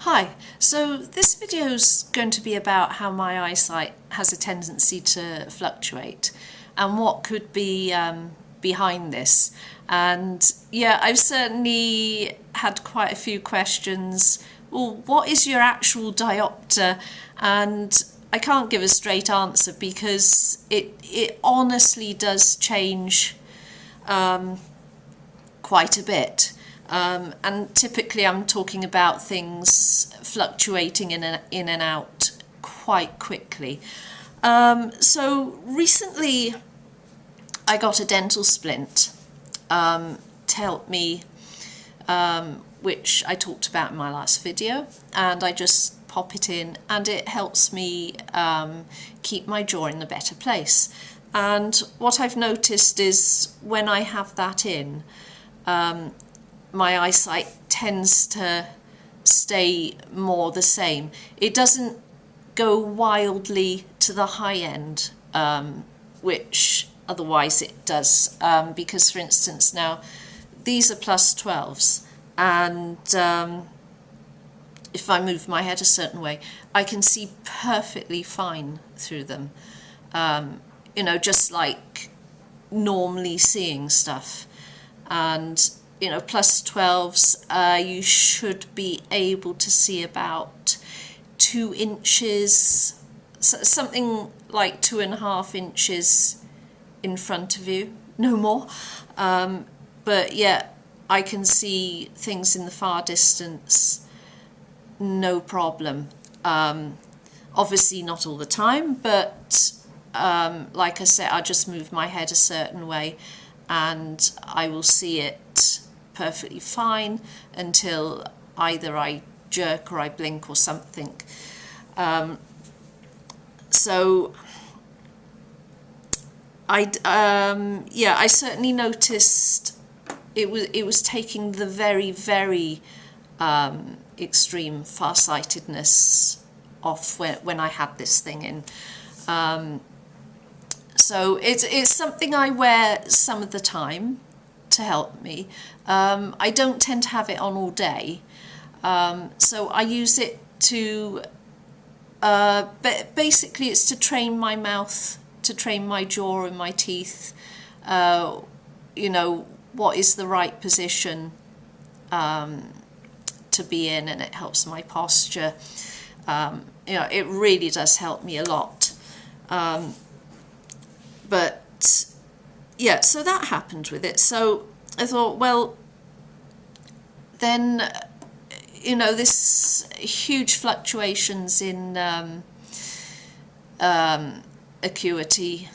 Hi, so this video is going to be about how my eyesight has a tendency to fluctuate and what could be behind this. And yeah, I've certainly had quite a few questions. Well, what is your actual diopter? And I can't give a straight answer because it honestly does change quite a bit. And typically I'm talking about things fluctuating in and out quite quickly. So recently I got a dental splint to help me, which I talked about in my last video, and I just pop it in and it helps me keep my jaw in a better place. And what I've noticed is when I have that in, my eyesight tends to stay more the same. It doesn't go wildly to the high end, which otherwise it does, because for instance now these are +12s, and if I move my head a certain way I can see perfectly fine through them, you know, just like normally seeing stuff. And you know, +12s, you should be able to see about 2 inches, something like 2.5 inches in front of you, no more. But yeah, I can see things in the far distance, no problem. Obviously not all the time, but like I said, I just move my head a certain way and I will see it perfectly fine until either I jerk or I blink or something. So I certainly noticed it was taking the very extreme farsightedness off when I had this thing in. So it's something I wear some of the time to help me. I don't tend to have it on all day, so I use it to basically it's to train my mouth, to train my jaw and my teeth, you know, what is the right position to be in, and it helps my posture. You know, it really does help me a lot. But yeah, so that happened with it. So I thought, well, then, you know, this huge fluctuations in acuity,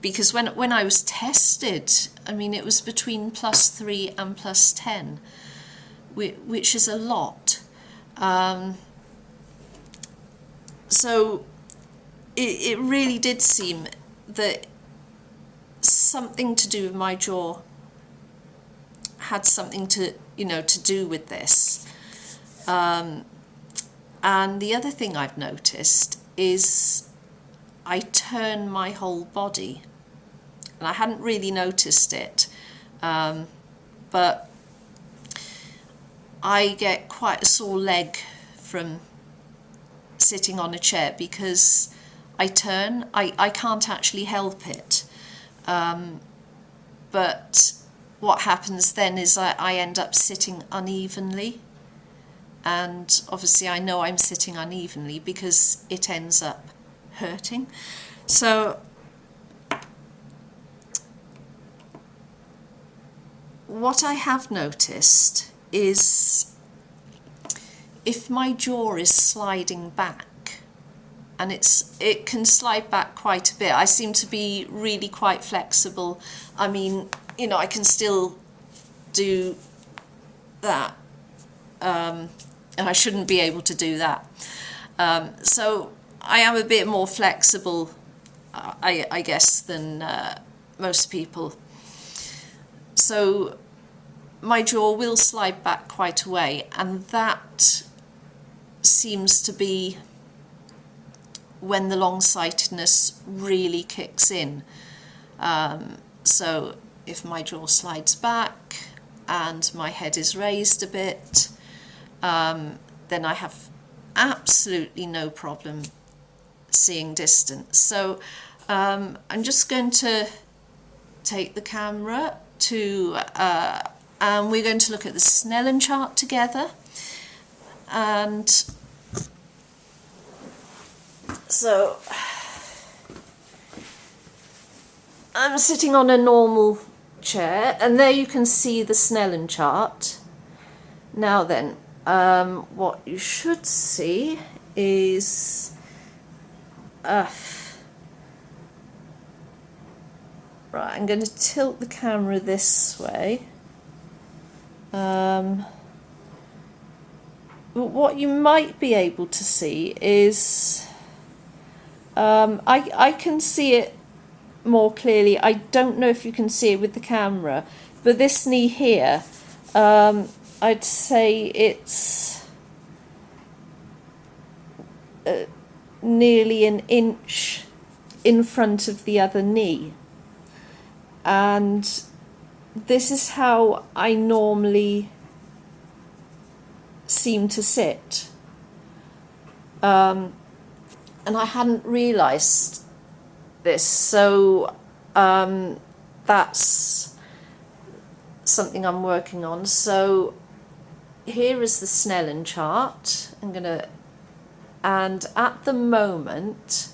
because when I was tested, I mean, it was between +3 and +10, which is a lot. So it really did seem that something to do with my jaw had something to, you know, to do with this. And the other thing I've noticed is I turn my whole body, and I hadn't really noticed it, but I get quite a sore leg from sitting on a chair because I turn. I can't actually help it, but what happens then is I end up sitting unevenly, and obviously I know I'm sitting unevenly because it ends up hurting. So what I have noticed is if my jaw is sliding back, and it can slide back quite a bit. I seem to be really quite flexible. I mean, you know, I can still do that, and I shouldn't be able to do that. So I am a bit more flexible, I guess, than most people. So my jaw will slide back quite a way, and that seems to be when the long-sightedness really kicks in. So if my jaw slides back and my head is raised a bit, then I have absolutely no problem seeing distance. So I'm just going to take the camera to, and we're going to look at the Snellen chart together. And so I'm sitting on a normal chair, and there you can see the Snellen chart. Now then, what you should see is right, I'm going to tilt the camera this way. But what you might be able to see is I can see it more clearly. I don't know if you can see it with the camera, but this knee here, I'd say it's nearly an inch in front of the other knee, and this is how I normally seem to sit, and I hadn't realised this, so that's something I'm working on. So here is the Snellen chart. And at the moment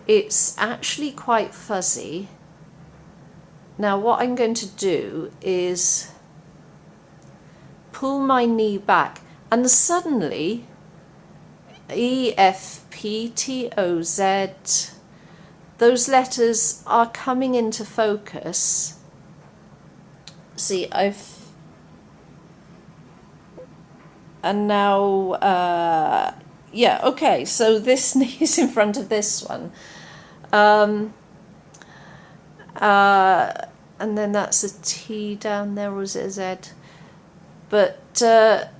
it's actually quite fuzzy. Now what I'm going to do is pull my knee back, and suddenly E, F, P, T, O, Z, those letters are coming into focus. See, and now, yeah, okay, so this knee is in front of this one. And then that's a T down there, or is it a Z? But the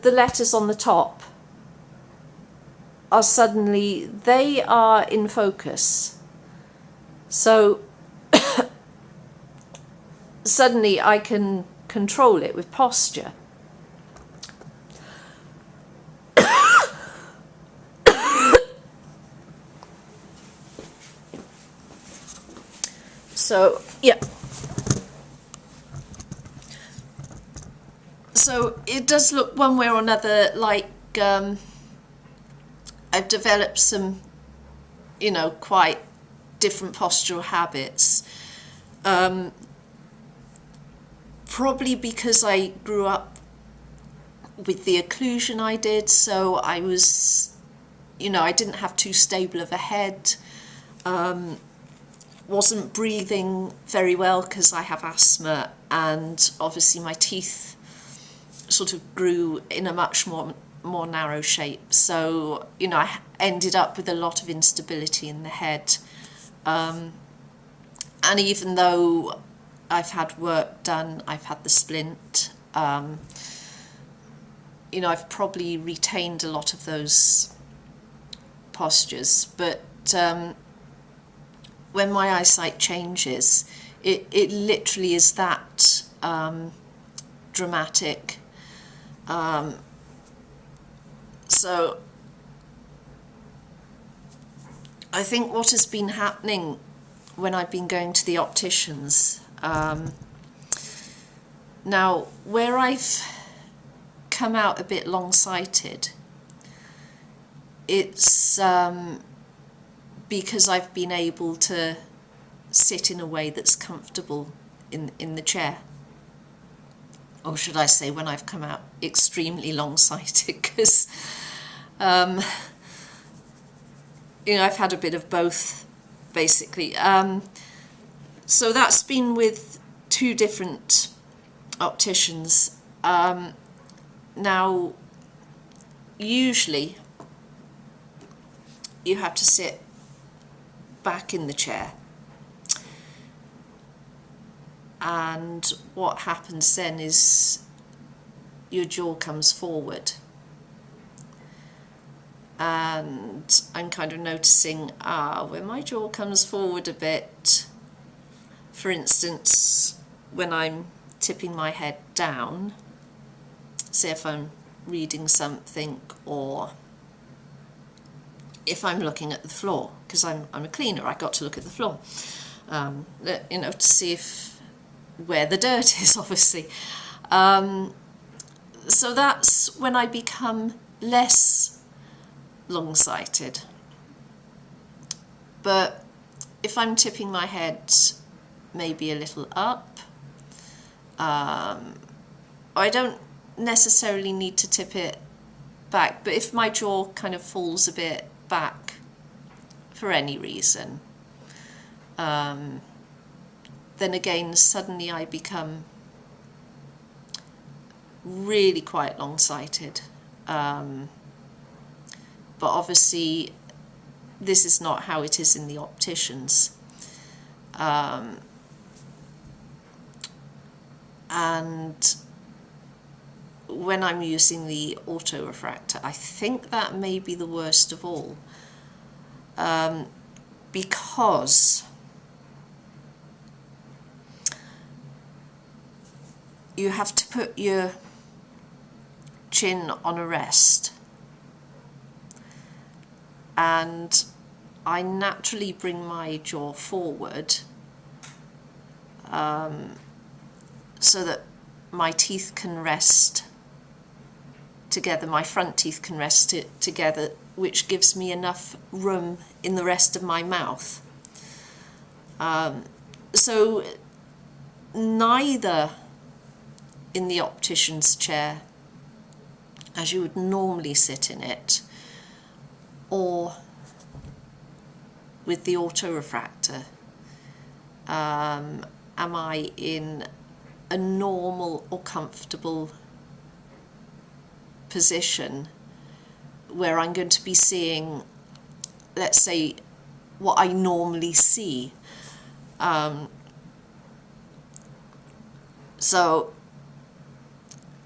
letters on the top are suddenly, they are in focus. So suddenly I can control it with posture. So yeah, so it does look one way or another like I've developed some, you know, quite different postural habits, probably because I grew up with the occlusion I did, so I was, you know, I didn't have too stable of a head, wasn't breathing very well because I have asthma, and obviously my teeth sort of grew in a much more narrow shape, so, you know, I ended up with a lot of instability in the head, and even though I've had work done, I've had the splint, you know, I've probably retained a lot of those postures, but when my eyesight changes, it literally is that dramatic. So I think what has been happening when I've been going to the opticians, now where I've come out a bit long-sighted, it's because I've been able to sit in a way that's comfortable in the chair. Or should I say, when I've come out extremely long-sighted, because you know, I've had a bit of both, basically. So that's been with two different opticians. Now, usually you have to sit back in the chair, and what happens then is your jaw comes forward, and I'm kind of noticing when my jaw comes forward a bit, for instance when I'm tipping my head down, say if I'm reading something, or if I'm looking at the floor, because I'm a cleaner, I've got to look at the floor, you know, to see if where the dirt is, obviously. So that's when I become less long-sighted. But if I'm tipping my head maybe a little up, I don't necessarily need to tip it back, but if my jaw kind of falls a bit back for any reason, then again suddenly I become really quite long-sighted. But obviously this is not how it is in the opticians. And when I'm using the autorefractor, I think that may be the worst of all, because you have to put your chin on a rest, and I naturally bring my jaw forward so that my teeth can rest together, my front teeth can rest together, which gives me enough room in the rest of my mouth. So neither in the optician's chair, as you would normally sit in it, or with the autorefractor, am I in a normal or comfortable position where I'm going to be seeing, let's say, what I normally see. So,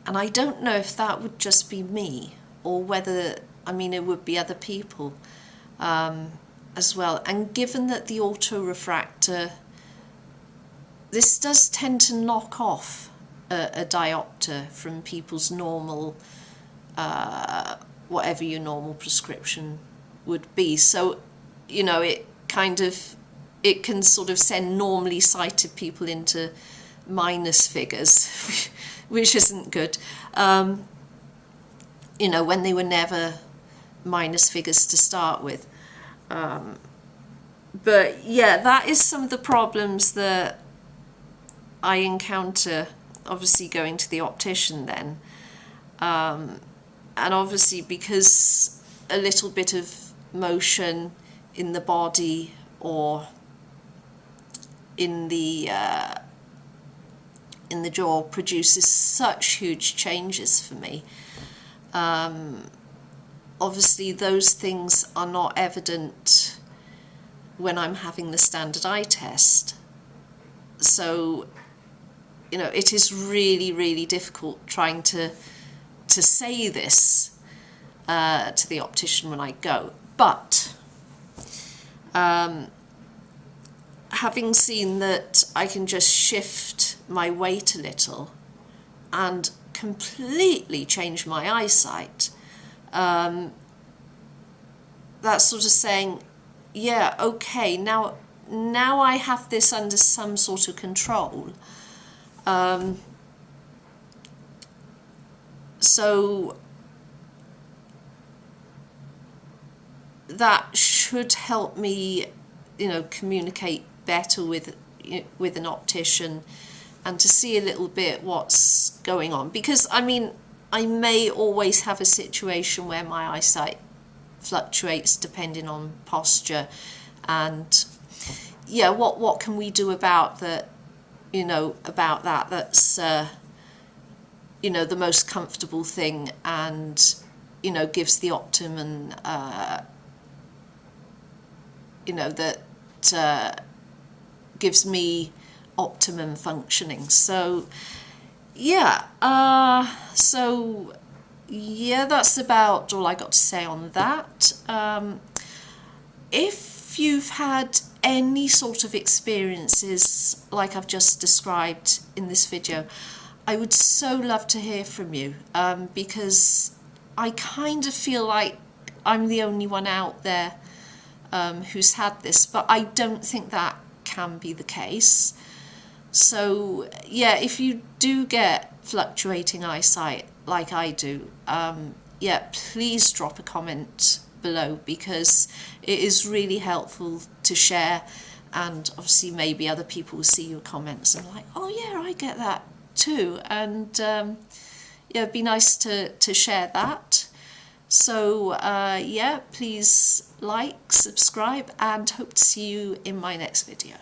and I don't know if that would just be me, or whether, I mean, it would be other people as well. And given that the autorefractor, this does tend to knock off a diopter from people's normal, whatever your normal prescription would be. So, you know, it can sort of send normally sighted people into minus figures, which isn't good. You know, when they were never minus figures to start with. But yeah, that is some of the problems that I encounter, obviously going to the optician then. And obviously because a little bit of motion in the body or in the jaw produces such huge changes for me. Obviously those things are not evident when I'm having the standard eye test. So, you know, it is really, really difficult trying to say this to the optician when I go. But having seen that I can just shift my weight a little and completely change my eyesight, that's sort of saying, yeah, okay, now I have this under some sort of control. So that should help me, you know, communicate better with an optician and to see a little bit what's going on. Because, I mean, I may always have a situation where my eyesight fluctuates depending on posture, and yeah, what can we do about that, you know, about that? That's you know, the most comfortable thing, and you know, gives the optimum you know, that gives me optimum functioning. So yeah, so yeah, that's about all I got to say on that. If you've had any sort of experiences like I've just described in this video, I would so love to hear from you, because I kind of feel like I'm the only one out there who's had this, but I don't think that can be the case. So yeah, if you do get fluctuating eyesight like I do, yeah, please drop a comment below, because it is really helpful to share, and obviously maybe other people will see your comments and like, oh yeah, I get that too, and yeah, it'd be nice to share that. So yeah, please like, subscribe, and hope to see you in my next video.